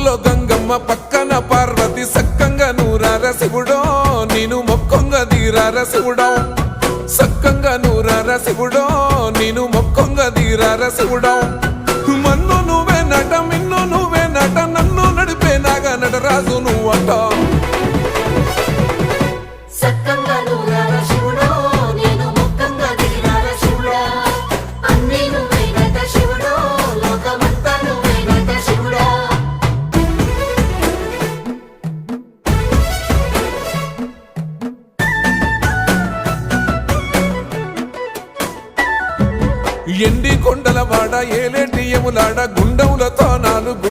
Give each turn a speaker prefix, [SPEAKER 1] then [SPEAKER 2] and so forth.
[SPEAKER 1] ఊళ్ళో గంగమ్మ పక్కన పార్వతి సక్కంగా నూరార శివుడో నేను మొక్కంగా తీరార శివుడో సక్కంగా నూరార శివుడో నేను మొక్కంగా తీరార శివుడో మన్ను నువ్వే నట మిన్ను నువ్వే నట నన్ను నడిపే నాగా నటరాజు నువ్వట ఎండి కొండల వాడ ఏలేటి యములాడ గుండములతో నాలుగు